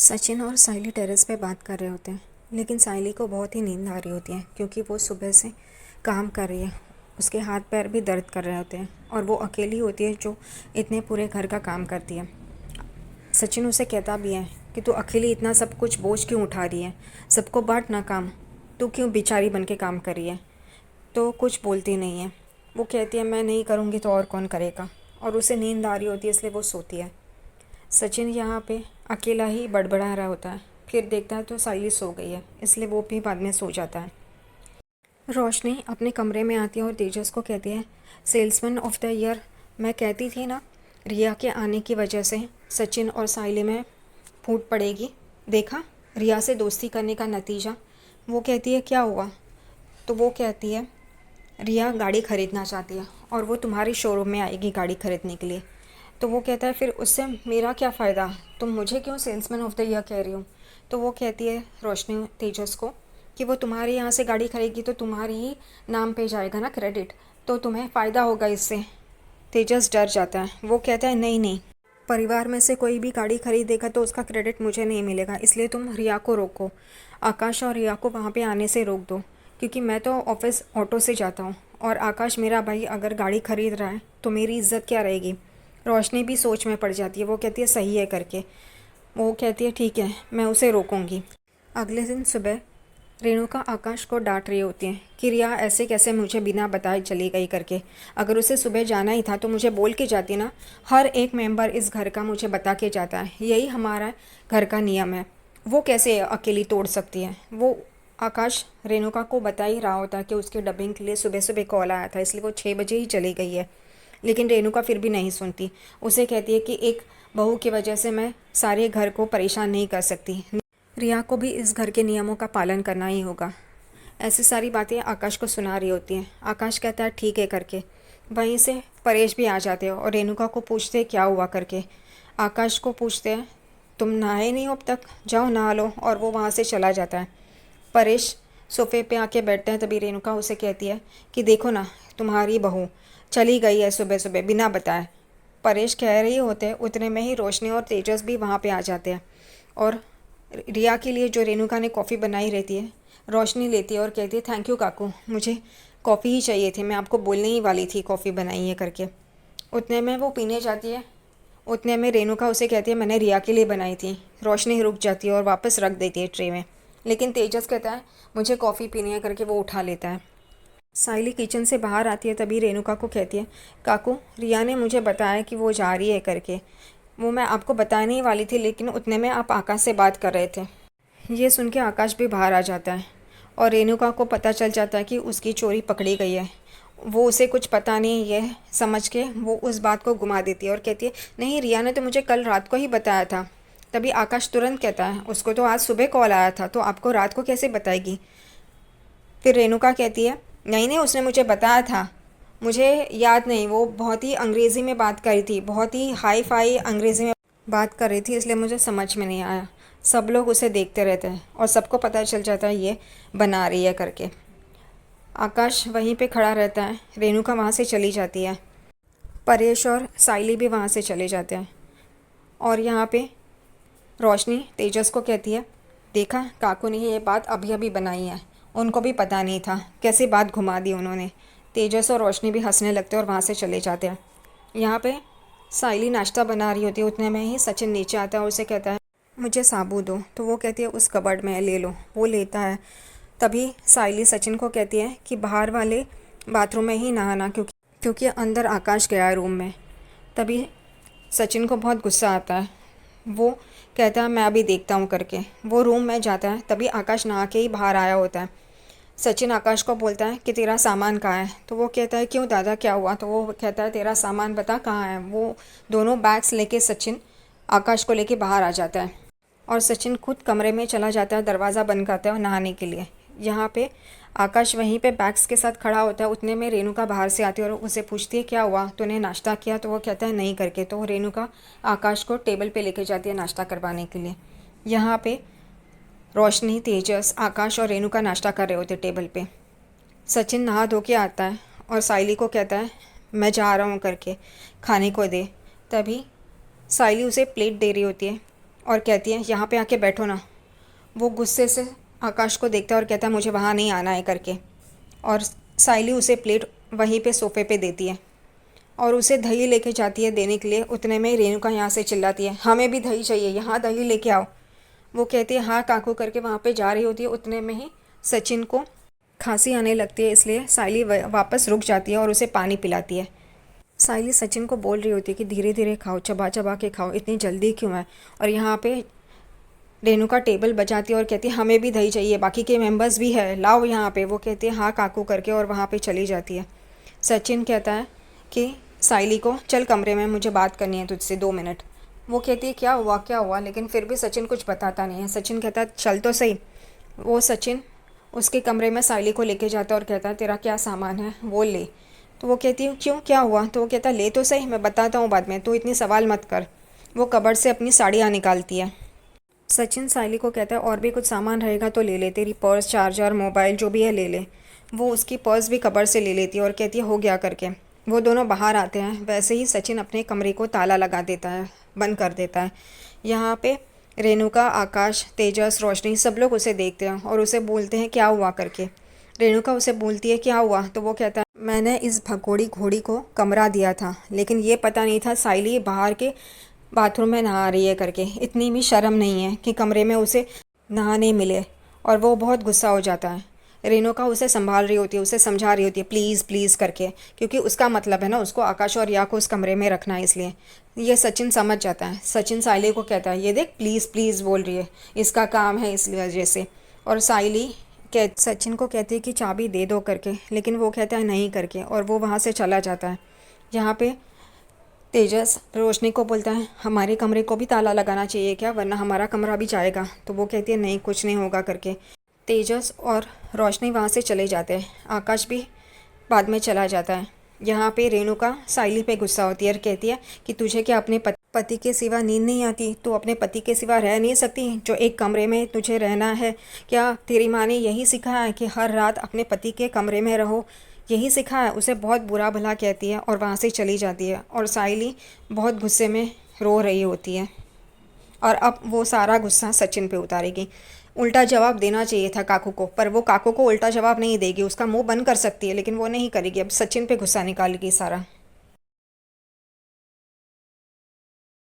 सचिन और साइली टेरेस पे बात कर रहे होते हैं, लेकिन साइली को बहुत ही नींद आ रही होती है क्योंकि वो सुबह से काम कर रही है। उसके हाथ पैर भी दर्द कर रहे होते हैं और वो अकेली होती है जो इतने पूरे घर का काम करती है। सचिन उसे कहता भी है कि तू अकेली इतना सब कुछ बोझ क्यों उठा रही है, सबको बांट ना काम, तू क्यों बेचारी बन के काम कर रही है। तो कुछ बोलती नहीं है। वो कहती है मैं नहीं करूँगी तो और कौन करेगा, और उसे नींद आ रही होती है इसलिए वो सोती है। सचिन यहाँ पे अकेला ही बड़बड़ा रहा होता है, फिर देखता है तो साइली सो गई है, इसलिए वो भी बाद में सो जाता है। रोशनी अपने कमरे में आती है और तेजस को कहती है, सेल्समैन ऑफ द ईयर, मैं कहती थी ना, रिया के आने की वजह से सचिन और साइली में फूट पड़ेगी। देखा रिया से दोस्ती करने का नतीजा। वो कहती है क्या हुआ, तो वो कहती है रिया गाड़ी ख़रीदना चाहती है और वो तुम्हारी शोरूम में आएगी गाड़ी ख़रीदने के लिए। तो वो कहता है फिर उससे मेरा क्या फ़ायदा, तुम मुझे क्यों सेल्समैन ऑफ द ईयर कह रही हो। तो वो कहती है रोशनी तेजस को कि वो तुम्हारे यहाँ से गाड़ी खरीदेगी तो तुम्हारी ही नाम पे जाएगा ना क्रेडिट, तो तुम्हें फ़ायदा होगा इससे। तेजस डर जाता है। वो कहता है नहीं नहीं, परिवार में से कोई भी गाड़ी खरीदेगा तो उसका क्रेडिट मुझे नहीं मिलेगा, इसलिए तुम रिया को रोको, आकाश और रिया को वहाँ पे आने से रोक दो, क्योंकि मैं तो ऑफिस ऑटो से जाता हूँ और आकाश मेरा भाई अगर गाड़ी खरीद रहा है तो मेरी इज्जत क्या रहेगी। रोशनी भी सोच में पड़ जाती है। वो कहती है सही है करके। वो कहती है ठीक है मैं उसे रोकूंगी। अगले दिन सुबह रेणुका आकाश को डांट रही होती है कि रिया ऐसे कैसे मुझे बिना बताए चली गई करके, अगर उसे सुबह जाना ही था तो मुझे बोल के जाती ना। हर एक मेंबर इस घर का मुझे बता के जाता है, यही हमारा घर का नियम है, वो कैसे अकेली तोड़ सकती है। वो आकाश रेणुका को बता ही रहा होता है कि उसके डबिंग के लिए सुबह सुबह कॉल आया था, इसलिए वो 6 बजे ही चली गई है। लेकिन रेणुका फिर भी नहीं सुनती। उसे कहती है कि एक बहू की वजह से मैं सारे घर को परेशान नहीं कर सकती, रिया को भी इस घर के नियमों का पालन करना ही होगा। ऐसी सारी बातें आकाश को सुना रही होती हैं। आकाश कहता है ठीक है करके। वहीं से परेश भी आ जाते हैं और रेणुका को पूछते हैं क्या हुआ करके। आकाश को पूछते हैं तुम नहाए नहीं हो अब तक, जाओ नहा लो, और वो वहाँ से चला जाता है। परेश सोफे पे आके बैठते हैं, तभी रेणुका उसे कहती है कि देखो ना तुम्हारी बहू चली गई है सुबह सुबह बिना बताए। परेश कह रही होते हैं उतने में ही रोशनी और तेजस भी वहाँ पे आ जाते हैं और रिया के लिए जो रेणुका ने कॉफ़ी बनाई रहती है रोशनी लेती है और कहती है थैंक यू काकू, मुझे कॉफ़ी ही चाहिए थी, मैं आपको बोलने ही वाली थी कॉफ़ी बनाई है करके। उतने में वो पीने जाती है। उतने में रेणुका उसे कहती है मैंने रिया के लिए बनाई थी। रोशनी रुक जाती है और वापस रख देती है ट्रे में, लेकिन तेजस कहता है मुझे कॉफ़ी पीनी है करके वो उठा लेता है। साइली किचन से बाहर आती है, तभी रेणुका को कहती है काकू रिया ने मुझे बताया कि वो जा रही है करके, वो मैं आपको बताने ही वाली थी लेकिन उतने में आप आकाश से बात कर रहे थे। ये सुन के आकाश भी बाहर आ जाता है और रेणुका को पता चल जाता है कि उसकी चोरी पकड़ी गई है। वो उसे कुछ पता नहीं ये समझ के वो उस बात को घुमा देती है और कहती है नहीं रिया ने तो मुझे कल रात को ही बताया था। तभी आकाश तुरंत कहता है उसको तो आज सुबह कॉल आया था, तो आपको रात को कैसे बताएगी। फिर रेणुका कहती है नहीं नहीं उसने मुझे बताया था, मुझे याद नहीं, वो बहुत ही अंग्रेज़ी में बात करी थी, बहुत ही हाई फाई अंग्रेज़ी में बात कर रही थी, इसलिए मुझे समझ में नहीं आया। सब लोग उसे देखते रहते हैं और सबको पता चल जाता है ये बना रही है करके। आकाश वहीं पे खड़ा रहता है। रेणुका वहाँ से चली जाती है। परेश और साइली भी वहाँ से चले जाते हैं और यहाँ पे रोशनी तेजस को कहती है देखा काकू ने ये बात अभी अभी बनाई है, उनको भी पता नहीं था, कैसी बात घुमा दी उन्होंने। तेजस और रोशनी भी हंसने लगते हैं और वहाँ से चले जाते हैं। यहाँ पे साइली नाश्ता बना रही होती है, उतने में ही सचिन नीचे आता है और उसे कहता है मुझे साबू दो। तो वो कहती है उस कबर्ड में ले लो। वो लेता है। तभी साइली सचिन को कहती है कि बाहर वाले बाथरूम में ही नहाना, क्योंकि अंदर आकाश गया है रूम में। तभी सचिन को बहुत गुस्सा आता है। वो कहता है मैं अभी देखता हूँ करके। वो रूम में जाता है, तभी आकाश नहा के ही बाहर आया होता है। सचिन आकाश को बोलता है कि तेरा सामान कहाँ है। तो वो कहता है क्यों दादा क्या हुआ। तो वो कहता है तेरा सामान बता कहाँ है। वो दोनों बैग्स लेके सचिन आकाश को लेके बाहर आ जाता है और सचिन खुद कमरे में चला जाता है, दरवाज़ा बंद करता है नहाने के लिए। यहाँ पे आकाश वहीं पे बैग्स के साथ खड़ा होता है। उतने में रेणुका बाहर से आती है और उसे पूछती है क्या हुआ, तूने नाश्ता किया। तो वो कहता है नहीं करके। तो रेणुका आकाश को टेबल पे लेके जाती है नाश्ता करवाने के लिए। यहाँ पे रोशनी तेजस आकाश और रेणुका नाश्ता कर रहे होते टेबल पे। सचिन नहा धो के आता है और साइली को कहता है मैं जा रहा हूँ करके, खाने को दे। तभी साइली उसे प्लेट दे रही होती है। और कहती है यहाँ पे आके बैठो ना। वो गुस्से से आकाश को देखता है और कहता है मुझे वहाँ नहीं आना है करके। और साइली उसे प्लेट वहीं पे सोफ़े पे देती है और उसे दही लेके जाती है देने के लिए। उतने में रेणुका यहाँ से चिल्लाती है हमें भी दही चाहिए, यहाँ दही लेके आओ। वो कहती है हाँ काकू करके वहाँ पे जा रही होती है। उतने में ही सचिन को खांसी आने लगती है, इसलिए साइली वापस रुक जाती है और उसे पानी पिलाती है। साइली सचिन को बोल रही होती है कि धीरे धीरे खाओ, चबा चबा के खाओ, इतनी जल्दी क्यों है। और यहाँ पे रेणुका टेबल बजाती है और कहती है हमें भी दही चाहिए, बाकी के मेंबर्स भी है, लाओ यहाँ पे। वो कहती है हाँ काकू करके और वहाँ पे चली जाती है। सचिन कहता है कि साइली को चल कमरे में, मुझे बात करनी है तुझसे 2 मिनट। वो कहती है क्या हुआ क्या हुआ, लेकिन फिर भी सचिन कुछ बताता नहीं है। सचिन कहता है चल तो सही। वो सचिन उसके कमरे में साइली को लेके जाता है और कहता है तेरा क्या सामान है वो ले। तो वो कहती है क्यों क्या हुआ। तो वो कहता है ले तो सही, मैं बताता हूँ बाद में, तू इतनी सवाल मत कर। वो कबर्ड से अपनी साड़ियाँ निकालती है। सचिन साइली को कहता है और भी कुछ सामान रहेगा तो ले ले, तेरी पर्स, चार्जर, मोबाइल जो भी है ले ले। वो उसकी पर्स भी कबर्ड से ले लेती है और कहती है हो गया करके। वो दोनों बाहर आते हैं। वैसे ही सचिन अपने कमरे को ताला लगा देता है, बंद कर देता है। यहाँ पे रेणुका, आकाश, तेजस, रोशनी सब लोग उसे देखते हैं और उसे बोलते हैं क्या हुआ करके। रेणुका उसे बोलती है क्या हुआ। तो वो कहता है मैंने इस भगोड़ी घोड़ी को कमरा दिया था, लेकिन ये पता नहीं था साइली बाहर के बाथरूम में नहा रही है करके। इतनी भी शर्म नहीं है कि कमरे में उसे नहाने मिले। और वो बहुत गुस्सा हो जाता है। रेणुका उसे संभाल रही होती है, उसे समझा रही होती है प्लीज़ प्लीज़ करके, क्योंकि उसका मतलब है ना उसको आकाश और रिया को उस कमरे में रखना है। इसलिए ये सचिन समझ जाता है। सचिन साइली को कहता है ये देख प्लीज़ प्लीज़ बोल रही है, इसका काम है इस वजह से। और साइली सचिन को कहती है कि चाबी दे दो करके, लेकिन वो कहता है नहीं करके और वो वहाँ से चला जाता है। यहाँ पे तेजस रोशनी को बोलता है हमारे कमरे को भी ताला लगाना चाहिए क्या, वरना हमारा कमरा भी जाएगा। तो वो कहती है नहीं कुछ नहीं होगा करके। तेजस और रोशनी वहाँ से चले जाते हैं। आकाश भी बाद में चला जाता है। यहाँ पे रेणुका साइली पे गुस्सा होती है और कहती है कि तुझे क्या अपने पति के सिवा नींद नहीं आती, तू अपने पति के सिवा रह नहीं सकती जो एक कमरे में तुझे रहना है। क्या तेरी माँ ने यही सिखाया है कि हर रात अपने पति के कमरे में रहो, यही सिखाया है। उसे बहुत बुरा भला कहती है और वहाँ से चली जाती है। और साइली बहुत गुस्से में रो रही होती है और अब वो सारा गुस्सा सचिन पे उतारेगी। उल्टा जवाब देना चाहिए था काकू को, पर वो काकू को उल्टा जवाब नहीं देगी, उसका मुंह बंद कर सकती है लेकिन वो नहीं करेगी। अब सचिन पे गुस्सा निकालेगी सारा।